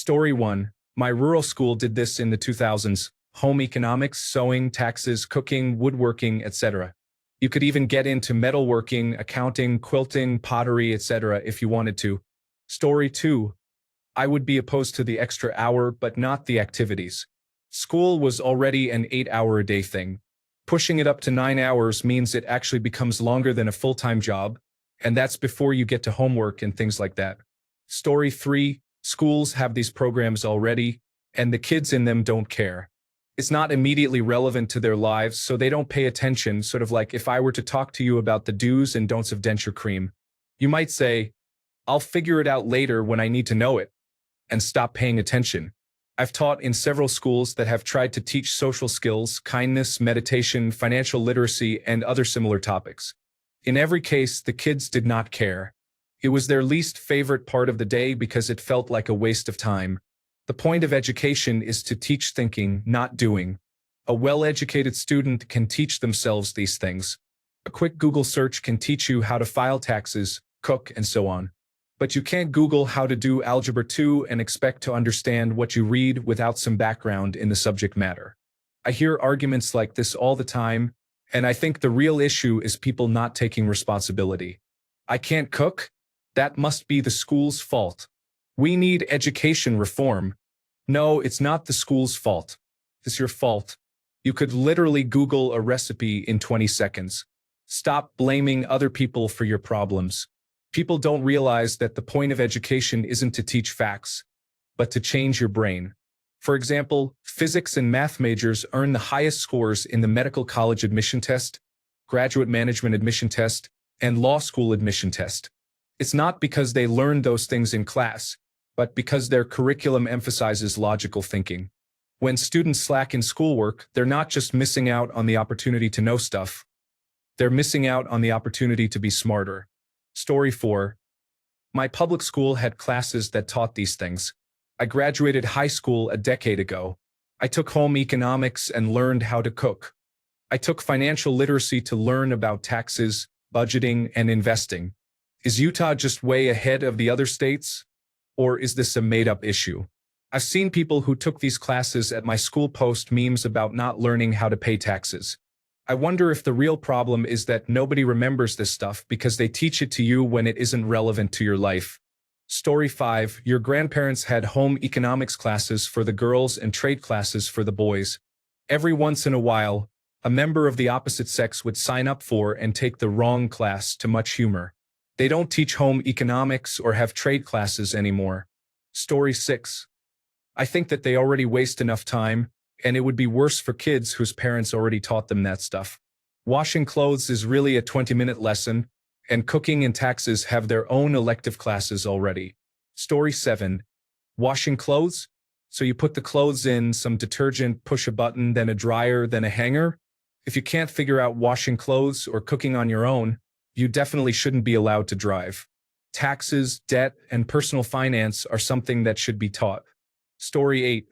Story 1. My rural school did this in the 2000s. Home economics, sewing, taxes, cooking, woodworking, etc. You could even get into metalworking, accounting, quilting, pottery, etc. if you wanted to. Story 2. I would be opposed to the extra hour, but not the activities. School was already an 8-hour-a-day thing. Pushing it up to 9 hours means it actually becomes longer than a full-time job, and that's before you get to homework and things like that. Story 3. Schools have these programs already, and the kids in them don't care. It's not immediately relevant to their lives, so they don't pay attention, sort of like if I were to talk to you about the do's and don'ts of denture cream. You might say, I'll figure it out later when I need to know it, and stop paying attention. I've taught in several schools that have tried to teach social skills, kindness, meditation, financial literacy, and other similar topics. In every case, the kids did not care. It was their least favorite part of the day because it felt like a waste of time. The point of education is to teach thinking, not doing. A well-educated student can teach themselves these things. A quick Google search can teach you how to file taxes, cook, and so on. But you can't Google how to do Algebra 2 and expect to understand what you read without some background in the subject matter. I hear arguments like this all the time, and I think the real issue is people not taking responsibility. I can't cook? That must be the school's fault. We need education reform. No, it's not the school's fault. It's your fault. You could literally Google a recipe in 20 seconds. Stop blaming other people for your problems. People don't realize that the point of education isn't to teach facts, but to change your brain. For example, physics and math majors earn the highest scores in the medical college admission test, graduate management admission test, and law school admission test. It's not because they learned those things in class, but because their curriculum emphasizes logical thinking. When students slack in schoolwork, they're not just missing out on the opportunity to know stuff. They're missing out on the opportunity to be smarter. Story 4. My public school had classes that taught these things. I graduated high school a decade ago. I took home economics and learned how to cook. I took financial literacy to learn about taxes, budgeting, and investing. Is Utah just way ahead of the other states? Or is this a made-up issue? I've seen people who took these classes at my school post memes about not learning how to pay taxes. I wonder if the real problem is that nobody remembers this stuff because they teach it to you when it isn't relevant to your life. Story 5. Your grandparents had home economics classes for the girls and trade classes for the boys. Every once in a while, a member of the opposite sex would sign up for and take the wrong class, to much humor. They don't teach home economics or have trade classes anymore. Story 6. I think that they already waste enough time, and it would be worse for kids whose parents already taught them that stuff. Washing clothes is really a 20-minute lesson, and cooking and taxes have their own elective classes already. Story 7. Washing clothes? So you put the clothes in, some detergent, push a button, then a dryer, then a hanger? If you can't figure out washing clothes or cooking on your own, you definitely shouldn't be allowed to drive. Taxes, debt, and personal finance are something that should be taught. Story 8.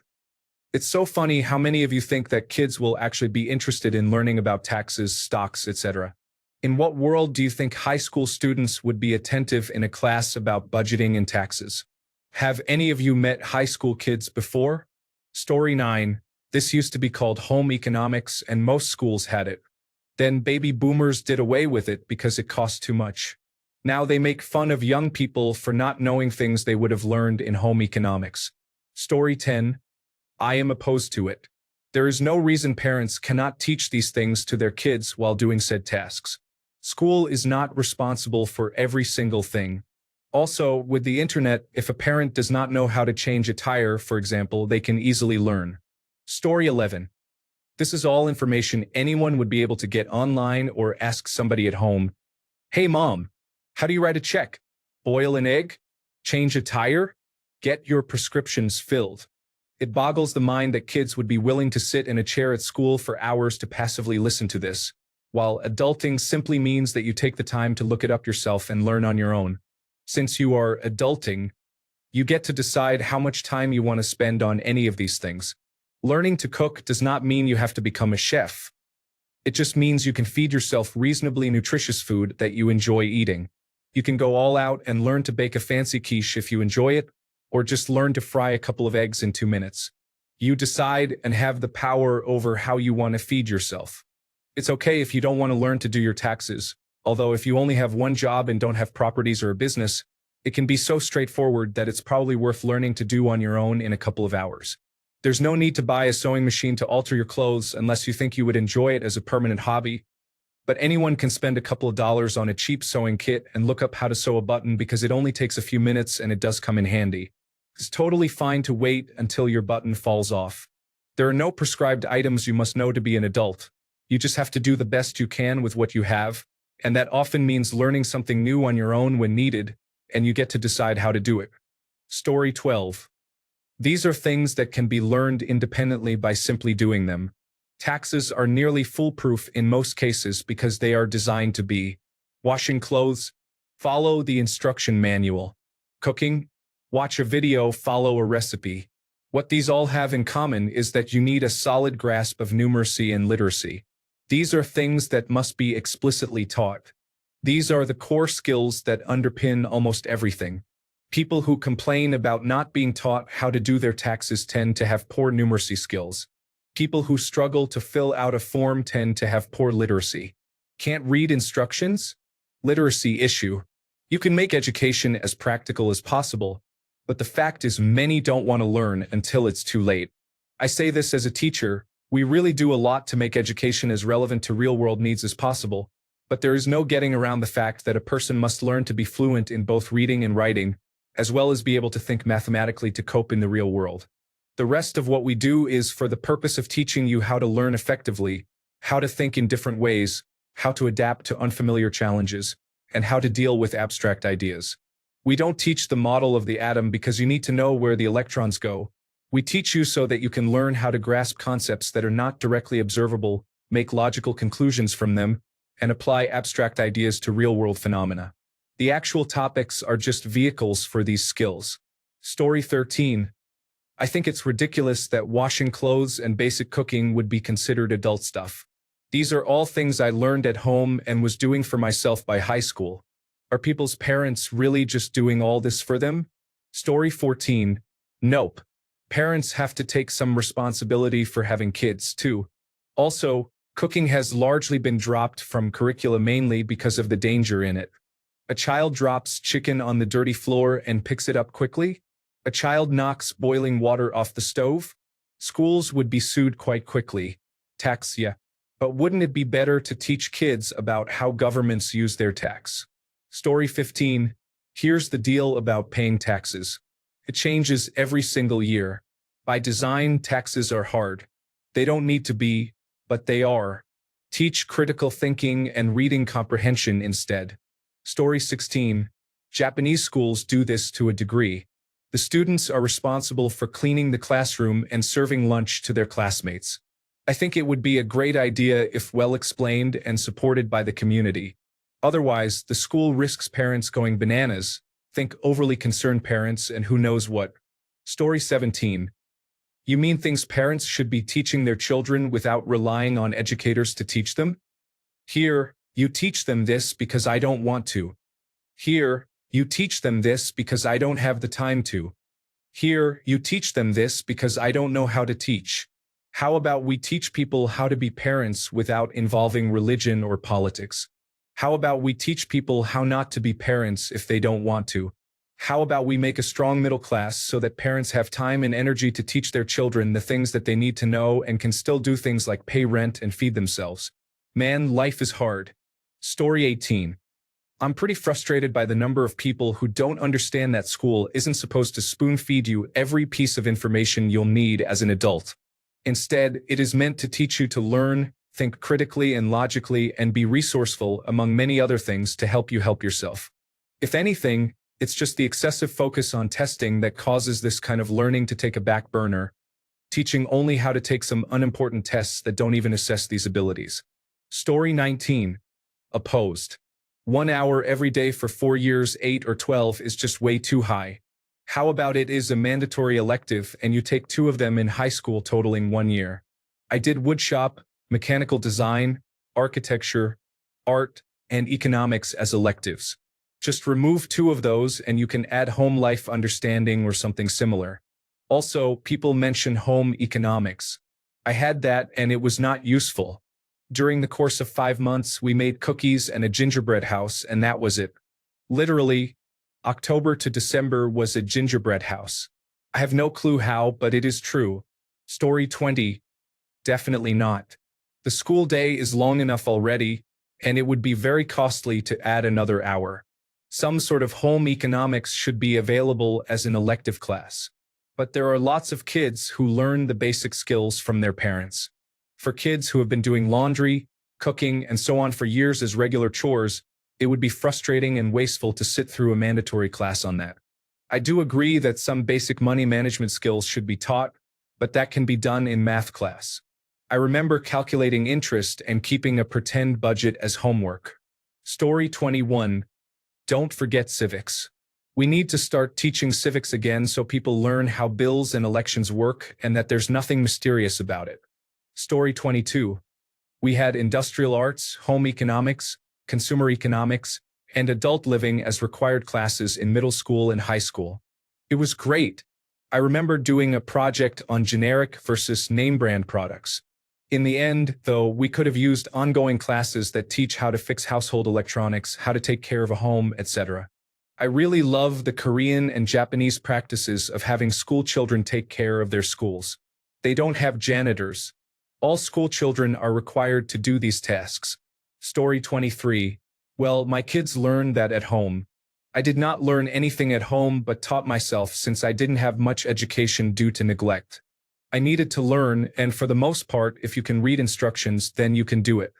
It's so funny how many of you think that kids will actually be interested in learning about taxes, stocks, etc. In what world do you think high school students would be attentive in a class about budgeting and taxes? Have any of you met high school kids before? Story 9. This used to be called home economics, and most schools had it. Then baby boomers did away with it because it cost too much. Now they make fun of young people for not knowing things they would have learned in home economics. Story 10. I am opposed to it. There is no reason parents cannot teach these things to their kids while doing said tasks. School is not responsible for every single thing. Also, with the internet, if a parent does not know how to change a tire, for example, they can easily learn. Story 11. This is all information anyone would be able to get online or ask somebody at home. Hey mom, how do you write a check? Boil an egg? Change a tire? Get your prescriptions filled. It boggles the mind that kids would be willing to sit in a chair at school for hours to passively listen to this, while adulting simply means that you take the time to look it up yourself and learn on your own. Since you are adulting, you get to decide how much time you want to spend on any of these things. Learning to cook does not mean you have to become a chef. It just means you can feed yourself reasonably nutritious food that you enjoy eating. You can go all out and learn to bake a fancy quiche if you enjoy it, or just learn to fry a couple of eggs in 2 minutes. You decide and have the power over how you want to feed yourself. It's okay if you don't want to learn to do your taxes, although if you only have one job and don't have properties or a business, it can be so straightforward that it's probably worth learning to do on your own in a couple of hours. There's no need to buy a sewing machine to alter your clothes unless you think you would enjoy it as a permanent hobby. But anyone can spend a couple of dollars on a cheap sewing kit and look up how to sew a button because it only takes a few minutes and it does come in handy. It's totally fine to wait until your button falls off. There are no prescribed items you must know to be an adult. You just have to do the best you can with what you have, and that often means learning something new on your own when needed, and you get to decide how to do it. Story 12. These are things that can be learned independently by simply doing them. Taxes are nearly foolproof in most cases because they are designed to be. Washing clothes, follow the instruction manual. Cooking, watch a video, follow a recipe. What these all have in common is that you need a solid grasp of numeracy and literacy. These are things that must be explicitly taught. These are the core skills that underpin almost everything. People who complain about not being taught how to do their taxes tend to have poor numeracy skills. People who struggle to fill out a form tend to have poor literacy. Can't read instructions? Literacy issue. You can make education as practical as possible, but the fact is many don't want to learn until it's too late. I say this as a teacher. We really do a lot to make education as relevant to real-world needs as possible, but there is no getting around the fact that a person must learn to be fluent in both reading and writing, as well as be able to think mathematically to cope in the real world. The rest of what we do is for the purpose of teaching you how to learn effectively, how to think in different ways, how to adapt to unfamiliar challenges, and how to deal with abstract ideas. We don't teach the model of the atom because you need to know where the electrons go. We teach you so that you can learn how to grasp concepts that are not directly observable, make logical conclusions from them, and apply abstract ideas to real-world phenomena. The actual topics are just vehicles for these skills. Story 13. I think it's ridiculous that washing clothes and basic cooking would be considered adult stuff. These are all things I learned at home and was doing for myself by high school. Are people's parents really just doing all this for them? Story 14. Nope. Parents have to take some responsibility for having kids, too. Also, cooking has largely been dropped from curricula mainly because of the danger in it. A child drops chicken on the dirty floor and picks it up quickly. A child knocks boiling water off the stove. Schools would be sued quite quickly. Tax, yeah. But wouldn't it be better to teach kids about how governments use their tax? Story 15. Here's the deal about paying taxes. It changes every single year. By design, taxes are hard. They don't need to be, but they are. Teach critical thinking and reading comprehension instead. Story 16. Japanese schools do this to a degree. The students are responsible for cleaning the classroom and serving lunch to their classmates. I think it would be a great idea if well explained and supported by the community. Otherwise, the school risks parents going bananas, think overly concerned parents and who knows what. Story 17. You mean things parents should be teaching their children without relying on educators to teach them? Here, you teach them this because I don't want to. Here, you teach them this because I don't have the time to. Here, you teach them this because I don't know how to teach. How about we teach people how to be parents without involving religion or politics? How about we teach people how not to be parents if they don't want to? How about we make a strong middle class so that parents have time and energy to teach their children the things that they need to know and can still do things like pay rent and feed themselves? Man, life is hard. Story 18. I'm pretty frustrated by the number of people who don't understand that school isn't supposed to spoon-feed you every piece of information you'll need as an adult. Instead, it is meant to teach you to learn, think critically and logically, and be resourceful, among many other things, to help you help yourself. If anything, it's just the excessive focus on testing that causes this kind of learning to take a back burner, teaching only how to take some unimportant tests that don't even assess these abilities. Story 19. Opposed. 1 hour every day for 4 years, 8 or 12 is just way too high. How about it is a mandatory elective and you take 2 of them in high school totaling 1 year? I did woodshop, mechanical design, architecture, art, and economics as electives. Just remove two of those and you can add home life understanding or something similar. Also, people mention home economics. I had that and it was not useful. During the course of 5 months, we made cookies and a gingerbread house, and that was it. Literally, October to December was a gingerbread house. I have no clue how, but it is true. Story 20. Definitely not. The school day is long enough already, and it would be very costly to add another hour. Some sort of home economics should be available as an elective class. But there are lots of kids who learn the basic skills from their parents. For kids who have been doing laundry, cooking, and so on for years as regular chores, it would be frustrating and wasteful to sit through a mandatory class on that. I do agree that some basic money management skills should be taught, but that can be done in math class. I remember calculating interest and keeping a pretend budget as homework. Story 21. Don't forget civics. We need to start teaching civics again so people learn how bills and elections work and that there's nothing mysterious about it. Story 22. We had industrial arts, home economics, consumer economics, and adult living as required classes in middle school and high school. It was great. I remember doing a project on generic versus name brand products. In the end, though, we could have used ongoing classes that teach how to fix household electronics, how to take care of a home, etc. I really love the Korean and Japanese practices of having school children take care of their schools. They don't have janitors. All school children are required to do these tasks. Story 23. Well, my kids learn that at home. I did not learn anything at home but taught myself since I didn't have much education due to neglect. I needed to learn, and for the most part, if you can read instructions, then you can do it.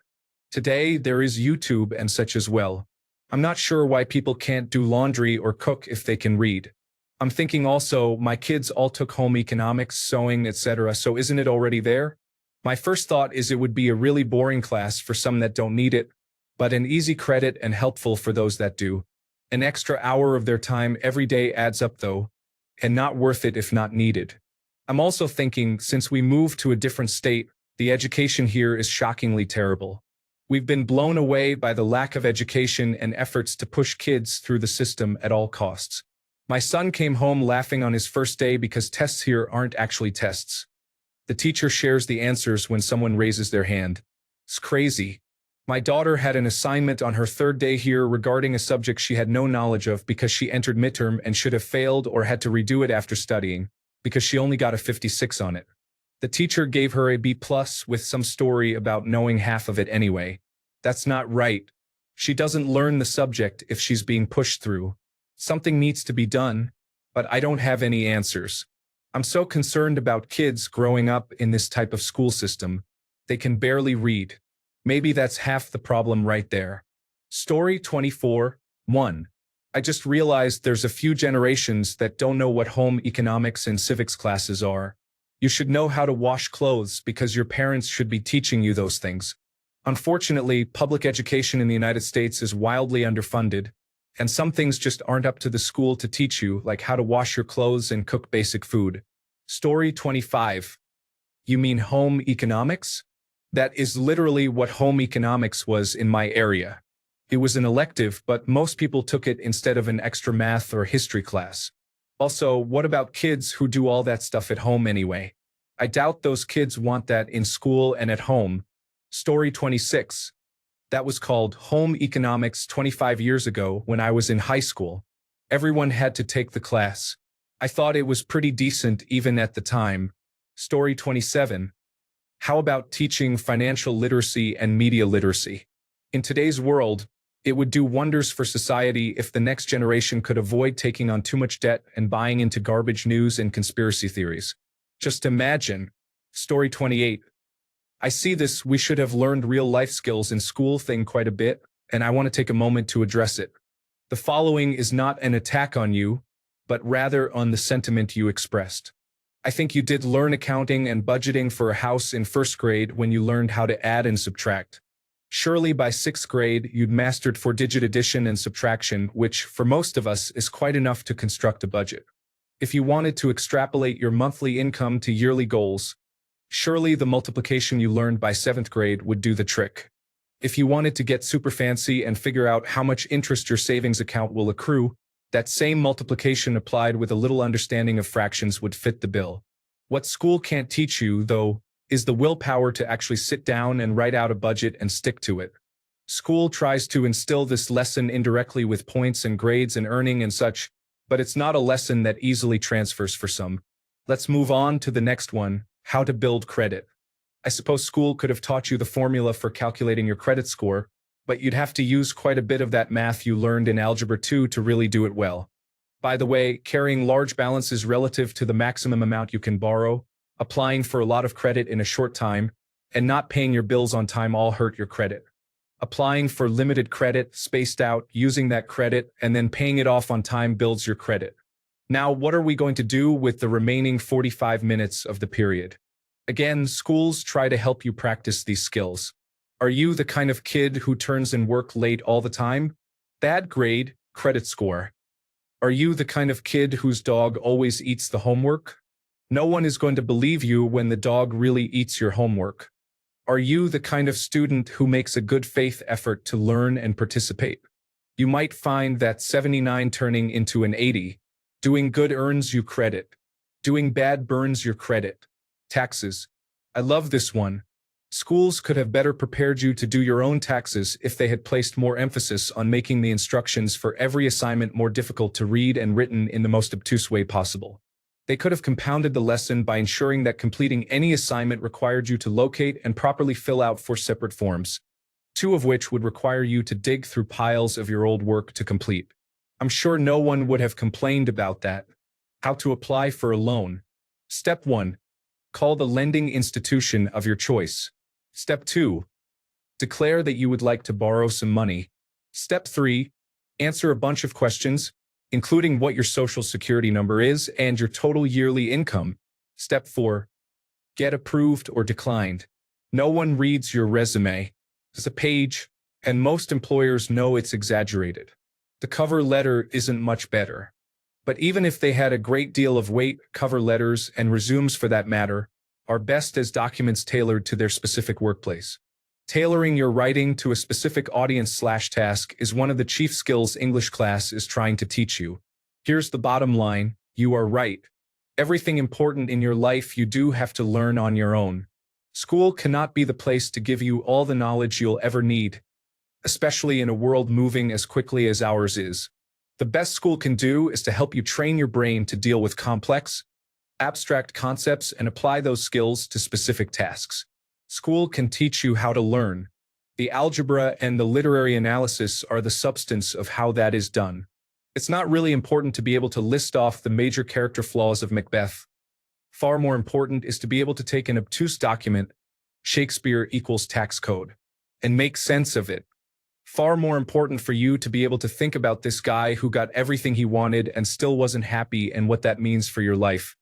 Today, there is YouTube and such as well. I'm not sure why people can't do laundry or cook if they can read. I'm thinking also, my kids all took home economics, sewing, etc., so isn't it already there? My first thought is it would be a really boring class for some that don't need it, but an easy credit and helpful for those that do. An extra hour of their time every day adds up though, and not worth it if not needed. I'm also thinking, since we moved to a different state, the education here is shockingly terrible. We've been blown away by the lack of education and efforts to push kids through the system at all costs. My son came home laughing on his first day because tests here aren't actually tests. The teacher shares the answers when someone raises their hand. It's crazy. My daughter had an assignment on her third day here regarding a subject she had no knowledge of because she entered midterm and should have failed or had to redo it after studying, because she only got a 56 on it. The teacher gave her a B+ with some story about knowing half of it anyway. That's not right. She doesn't learn the subject if she's being pushed through. Something needs to be done, but I don't have any answers. I'm so concerned about kids growing up in this type of school system. They can barely read. Maybe that's half the problem right there. Story 24. 1. I just realized there's a few generations that don't know what home economics and civics classes are. You should know how to wash clothes because your parents should be teaching you those things. Unfortunately, public education in the United States is wildly underfunded, and some things just aren't up to the school to teach you, like how to wash your clothes and cook basic food. Story 25. You mean home economics? That is literally what home economics was in my area. It was an elective, but most people took it instead of an extra math or history class. Also, what about kids who do all that stuff at home anyway? I doubt those kids want that in school and at home. Story 26. That was called home economics 25 years ago when I was in high school. Everyone had to take the class. I thought it was pretty decent even at the time. Story 27. How about teaching financial literacy and media literacy? In today's world, it would do wonders for society if the next generation could avoid taking on too much debt and buying into garbage news and conspiracy theories. Just imagine. Story 28. I see this we should have learned real life skills in school thing quite a bit, and I want to take a moment to address it. The following is not an attack on you, but rather on the sentiment you expressed. I think you did learn accounting and budgeting for a house in first grade when you learned how to add and subtract. Surely by sixth grade, you'd mastered four-digit addition and subtraction, which, for most of us, is quite enough to construct a budget. If you wanted to extrapolate your monthly income to yearly goals, surely the multiplication you learned by seventh grade would do the trick. If you wanted to get super fancy and figure out how much interest your savings account will accrue, that same multiplication applied with a little understanding of fractions would fit the bill. What school can't teach you, though, is the willpower to actually sit down and write out a budget and stick to it. School tries to instill this lesson indirectly with points and grades and earning and such, but it's not a lesson that easily transfers for some. Let's move on to the next one, how to build credit. I suppose school could have taught you the formula for calculating your credit score, but you'd have to use quite a bit of that math you learned in Algebra 2 to really do it well. By the way, carrying large balances relative to the maximum amount you can borrow, applying for a lot of credit in a short time, and not paying your bills on time all hurt your credit. Applying for limited credit, spaced out, using that credit, and then paying it off on time builds your credit. Now, what are we going to do with the remaining 45 minutes of the period? Again, schools try to help you practice these skills. Are you the kind of kid who turns in work late all the time? Bad grade, credit score. Are you the kind of kid whose dog always eats the homework? No one is going to believe you when the dog really eats your homework. Are you the kind of student who makes a good faith effort to learn and participate? You might find that 79 turning into an 80. Doing good earns you credit. Doing bad burns your credit. Taxes. I love this one. Schools could have better prepared you to do your own taxes if they had placed more emphasis on making the instructions for every assignment more difficult to read and written in the most obtuse way possible. They could have compounded the lesson by ensuring that completing any assignment required you to locate and properly fill out 4 separate forms, 2 of which would require you to dig through piles of your old work to complete. I'm sure no one would have complained about that. How to apply for a loan. Step 1. Call the lending institution of your choice. Step 2. Declare that you would like to borrow some money. Step 3. Answer a bunch of questions, including what your social security number is and your total yearly income. Step 4. Get approved or declined. No one reads your resume. It's a page, and most employers know it's exaggerated. The cover letter isn't much better. But even if they had a great deal of weight, cover letters, and resumes for that matter, are best as documents tailored to their specific workplace. Tailoring your writing to a specific audience/task is one of the chief skills English class is trying to teach you. Here's the bottom line, you are right. Everything important in your life you do have to learn on your own. School cannot be the place to give you all the knowledge you'll ever need, especially in a world moving as quickly as ours is. The best school can do is to help you train your brain to deal with complex, abstract concepts and apply those skills to specific tasks. School can teach you how to learn. The algebra and the literary analysis are the substance of how that is done. It's not really important to be able to list off the major character flaws of Macbeth. Far more important is to be able to take an obtuse document, Shakespeare equals tax code, and make sense of it. Far more important for you to be able to think about this guy who got everything he wanted and still wasn't happy and what that means for your life.